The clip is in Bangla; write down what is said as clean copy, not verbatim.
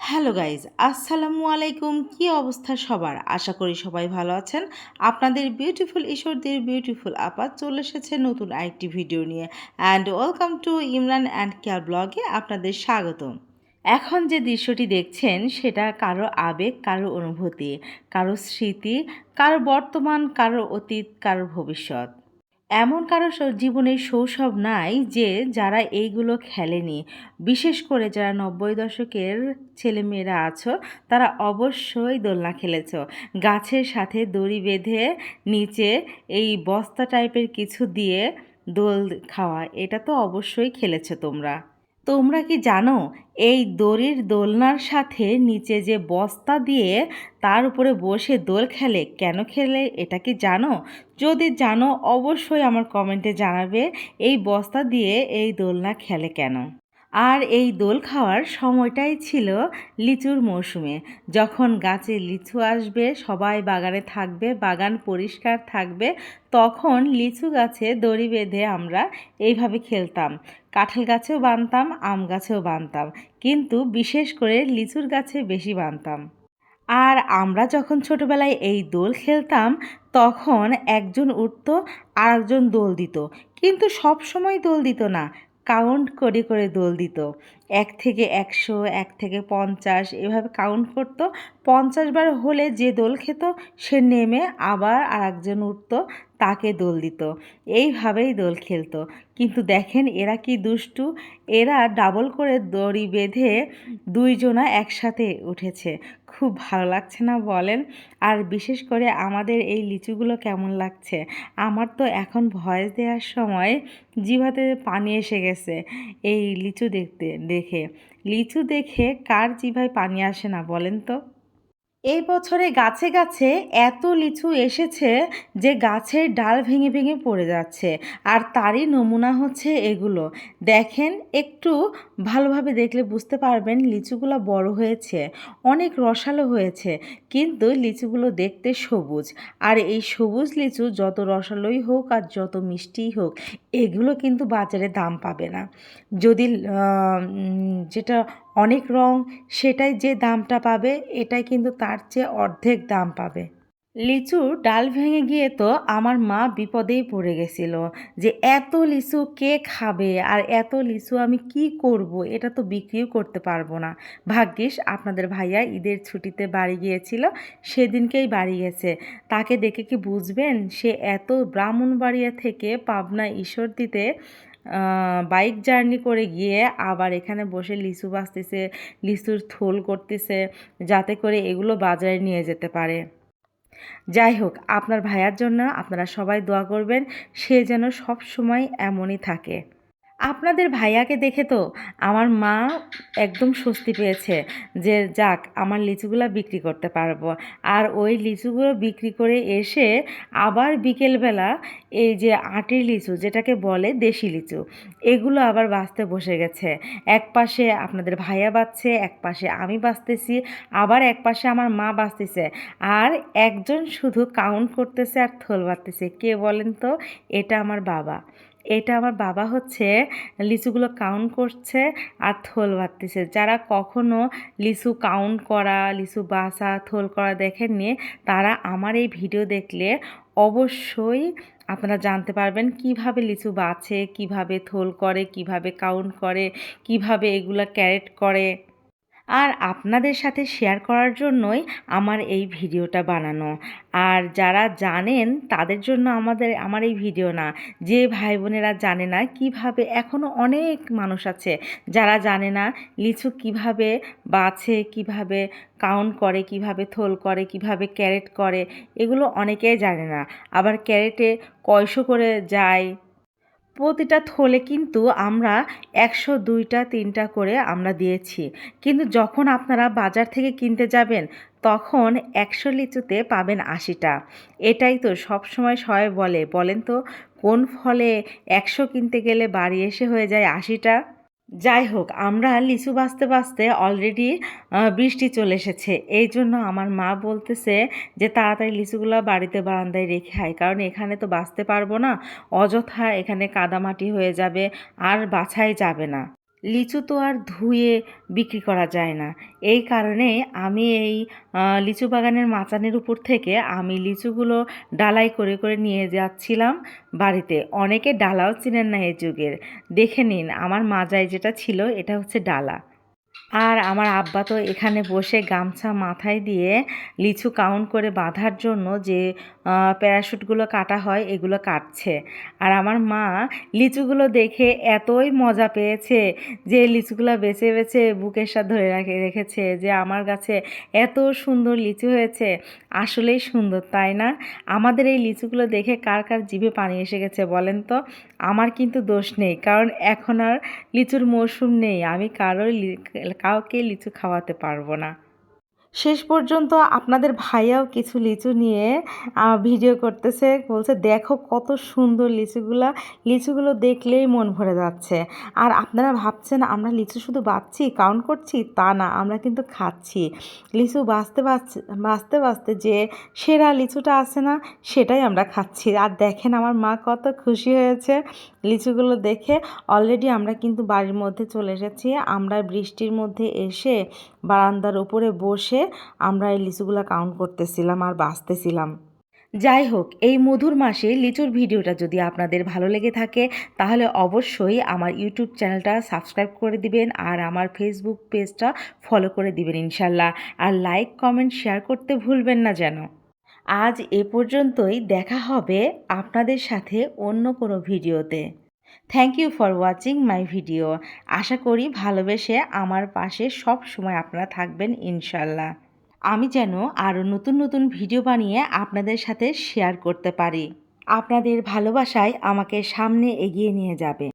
হ্যালো গাইজ, আসসালামু আলাইকুম। কি অবস্থা সবার? আশা করি সবাই ভালো আছেন। আপনাদের বিউটিফুল ঈশ্বরদের বিউটিফুল আপা চলে এসেছে নতুন আরেকটি ভিডিও নিয়ে। And welcome to Imran and care ব্লগে আপনাদের স্বাগতম। এখন যে দৃশ্যটি দেখছেন সেটা কারো আবেগ, কারো অনুভূতি, কারো স্মৃতি, কারো বর্তমান, কারো অতীত, কারো ভবিষ্যৎ। এমন কারো জীবনের শৈশব নাই যে যারা এইগুলো খেলেনি। বিশেষ করে যারা ৯০ দশকের ছেলেমেয়েরা আছো তারা অবশ্যই দোলনা খেলেছো। গাছের সাথে দড়ি বেঁধে নিচে এই বস্তা টাইপের কিছু দিয়ে দোল খাওয়া, এটা তো অবশ্যই খেলেছো তোমরা। তোমরা কি জানো এই দড়ির দোলনার সাথে নিচে যে বস্তা দিয়ে তার উপরে বসে দোল খেলে, কেন খেলে এটা কি জানো? যদি জানো অবশ্যই আমার কমেন্টে জানাবে এই বস্তা দিয়ে এই দোলনা খেলে কেন। আর এই দোল খাওয়ার সময়টাই ছিল লিচুর মৌসুমে। যখন গাছে লিচু আসবে, সবাই বাগানে থাকবে, বাগান পরিষ্কার থাকবে, তখন লিচু গাছে দড়ি বেঁধে আমরা এইভাবে খেলতাম। কাঁঠাল গাছেও বাঁধতাম, আম গাছেও বাঁধতাম, কিন্তু বিশেষ করে লিচুর গাছে বেশি বাঁধতাম। আর আমরা যখন ছোটবেলায় এই দোল খেলতাম তখন একজন উঠত আর একজন দোল দিত, কিন্তু সব সময় দোল দিত না, কাউন্ট করে করে দোল দিত। ১ থেকে ১০০, ১ থেকে ৫০ এভাবে কাউন্ট করত। ৫০ বার হলে যে দোল খেত সে নেমে আবার আর একজন উঠত, তাকে দোল দিত। এইভাবেই দোল খেলতো। কিন্তু দেখেন এরা কি দুষ্টু, এরা ডাবল করে দড়ি বেঁধে দুইজনা একসাথে উঠেছে। খুব ভালো লাগছে না বলেন? আর বিশেষ করে আমাদের এই লিচুগুলো কেমন লাগছে? আমার তো এখন ভয়েস দেওয়ার সময় জিভাতে পানি এসে গেছে এই লিচু দেখে। লিচু দেখে কার জিভায় পানি আসে না বলেন তো? এই বছরে গাছে গাছে এত লিচু এসেছে যে গাছের ডাল ভেঙে ভেঙে পড়ে যাচ্ছে, আর তারই নমুনা হচ্ছে এগুলো। দেখেন, একটু ভালোভাবে দেখলে বুঝতে পারবেন লিচুগুলো বড় হয়েছে, অনেক রসালো হয়েছে, কিন্তু লিচুগুলো দেখতে সবুজ। আর এই সবুজ লিচু যত রসালোই হোক আর যত মিষ্টিই হোক, এগুলো কিন্তু বাজারে দাম পাবে না। যদি যেটা অনেক রং সেটাই যে দামটা পাবে, এটাই কিন্তু তার চেয়ে অর্ধেক দাম পাবে। লিচুর ডাল ভেঙে গিয়ে তো আমার মা বিপদেই পড়ে গেছিল যে এত লিচু কে খাবে, আর এত লিচু আমি কি করব, এটা তো বিক্রিও করতে পারবো না। ভাগ্যিস আপনাদের ভাইয়া ঈদের ছুটিতে বাড়ি গিয়েছিল, সেদিনকেই বাড়ি গেছে। তাকে দেখে কি বুঝবেন, সে এত ব্রাহ্মণবাড়িয়া থেকে পাবনা ঈশ্বরদীতে বাইক জার্নি করে গিয়ে আবার এখানে বসে লিচু বাছতেছে, লিচুর থোল করতেছে, যাতে করে এগুলো বাজারে নিয়ে যেতে পারে। যাই হোক, আপনার ভাইয়ার জন্য আপনারা সবাই দোয়া করবেন, সে যেন সব সময় এমনই থাকে। আপনাদের ভাইয়াকে দেখে তো আমার মা একদম স্বস্তি পেয়েছে যে যাক, আমার লিচুগুলো বিক্রি করতে পারবো। আর ওই লিচুগুলো বিক্রি করে এসে আবার বিকেলবেলা এই যে আটির লিচু, যেটাকে বলে দেশি লিচু, এগুলো আবার বাছতে বসে গেছে। এক পাশে আপনাদের ভাইয়া বাছছে, এক পাশে আমি বাছতেছি, আবার এক পাশে আমার মা বাছতেছে, আর একজন শুধু কাউন্ট করতেছে আর থোল বাঁধতেছে। কে বলেন তো? এটা আমার বাবা। এটা আমার বাবা হচ্ছে লিচুগুলো কাউন্ট করছে আর থোল বাঁধতেছে। যারা কখনো লিচু কাউন্ট করা, লিচু বাছা, থোল করা দেখেননি, তারা আমার এই ভিডিও দেখলে অবশ্যই আপনারা জানতে পারবেন কিভাবে লিচু বাছে, কিভাবে থোল করে, কিভাবে কাউন্ট করে, কিভাবে এগুলা ক্যারেট করে। আর আপনাদের সাথে শেয়ার করার জন্যই আমার এই ভিডিওটা বানানো। আর যারা জানেন তাদের জন্য আমার এই ভিডিও না। যে ভাই বোনেরা জানে না কিভাবে, এখনও অনেক মানুষ আছে যারা জানে না লিচু কিভাবে বাছে, কিভাবে কাউন্ট করে, কিভাবে থোল করে, কিভাবে ক্যারেট করে, এগুলো অনেকেই জানে না। আবার ক্যারেটে কয়শো করে যায়, প্রতিটা থলে কিন্তু আমরা ১০০, ২টা, ৩টা করে আমরা দিয়েছি। কিন্তু যখন আপনারা বাজার থেকে কিনতে যাবেন তখন ১০০ লিচুতে পাবেন ৮০টা। এটাই তো সবসময় সবাই বলে, বলেন তো কোন ফলে ১০০ কিনতে গেলে বাড়ি এসে হয়ে যায় ৮০টা? যাই হোক, আমরা লিচু বাছতে বাছতে অলরেডি বৃষ্টি চলে এসেছে। এই জন্য আমার মা বলতেছে যে তাড়াতাড়ি লিচুগুলো বাড়িতে বারান্দায় রেখে আয়, কারণ এখানে তো বাছতে পারবো না, অযথা এখানে কাদামাটি হয়ে যাবে আর বাছাই যাবে না। লিচু তো আর ধুয়ে বিক্রি করা যায় না। এই কারণে আমি এই লিচু বাগানের মাচানের উপর থেকে আমি লিচুগুলো ডালাই করে করে নিয়ে যাচ্ছিলাম বাড়িতে। অনেকে ডালাও চিনেন না এই যুগের। দেখে নিন আমার মাজায় যেটা ছিল এটা হচ্ছে ডালা। আর আমার আব্বা তো এখানে বসে গামছা মাথায় দিয়ে লিচু কাউন্ট করে বাঁধার জন্য যে প্যারাশুটগুলো কাটা হয় এগুলো কাটছে। আর আমার মা লিচুগুলো দেখে এতই মজা পেয়েছে যে লিচুগুলো বেছে বেছে বুকের সাথে ধরে রেখেছে যে আমার গাছে এত সুন্দর লিচু হয়েছে। আসলেই সুন্দর, তাই না? আমাদের এই লিচুগুলো দেখে কার কার জিভে পানি এসে গেছে বলেন তো? আমার কিন্তু দোষ নেই, কারণ এখন আর লিচুর মৌসুম নেই। আমি কাউকে লিচু খাওয়াতে পারবো না। শেষ পর্যন্ত আপনাদের ভাইয়াও কিছু লিচু নিয়ে ভিডিও করতেছে, বলছে দেখো কত সুন্দর লিচুগুলা, লিচুগুলো দেখলেই মন ভরে যাচ্ছে। আর আপনারা ভাবছেন আমরা লিচু শুধু বাছছি কাউন্ট করছি, তা না, আমরা কিন্তু খাচ্ছি। লিচু বাছতে বাছতে বাছতে বাছতে যে সেরা লিচুটা আছে না, সেটাই আমরা খাচ্ছি। আর দেখেন আমার মা কত খুশি হয়েছে লিচুগুলো দেখে। অলরেডি আমরা কিন্তু বাড়ির মধ্যে চলে এসেছি। আমরা বৃষ্টির মধ্যে এসে বারান্দার উপরে বসে আমরা এই লিচুগুলো কাউন্ট করতেছিলাম আর বাছতেছিলাম। যাই হোক, এই মধুর মাসে লিচুর ভিডিওটা যদি আপনাদের ভালো লেগে থাকে তাহলে অবশ্যই আমার ইউটিউব চ্যানেলটা সাবস্ক্রাইব করে দিবেন আর আমার ফেসবুক পেজটা ফলো করে দিবেন ইনশাল্লাহ। আর লাইক কমেন্ট শেয়ার করতে ভুলবেন না যেন। আজ এ পর্যন্তই, দেখা হবে আপনাদের সাথে অন্য কোনো ভিডিওতে। Thank you for watching my video. আশা করি ভালোবেসে আমার পাশে সব সময় আপনারা থাকবেন ইনশাল্লাহ। আমি যেন আরও নতুন নতুন ভিডিও বানিয়ে আপনাদের সাথে শেয়ার করতে পারি। আপনাদের ভালোবাসায় আমাকে সামনে এগিয়ে নিয়ে যাবে।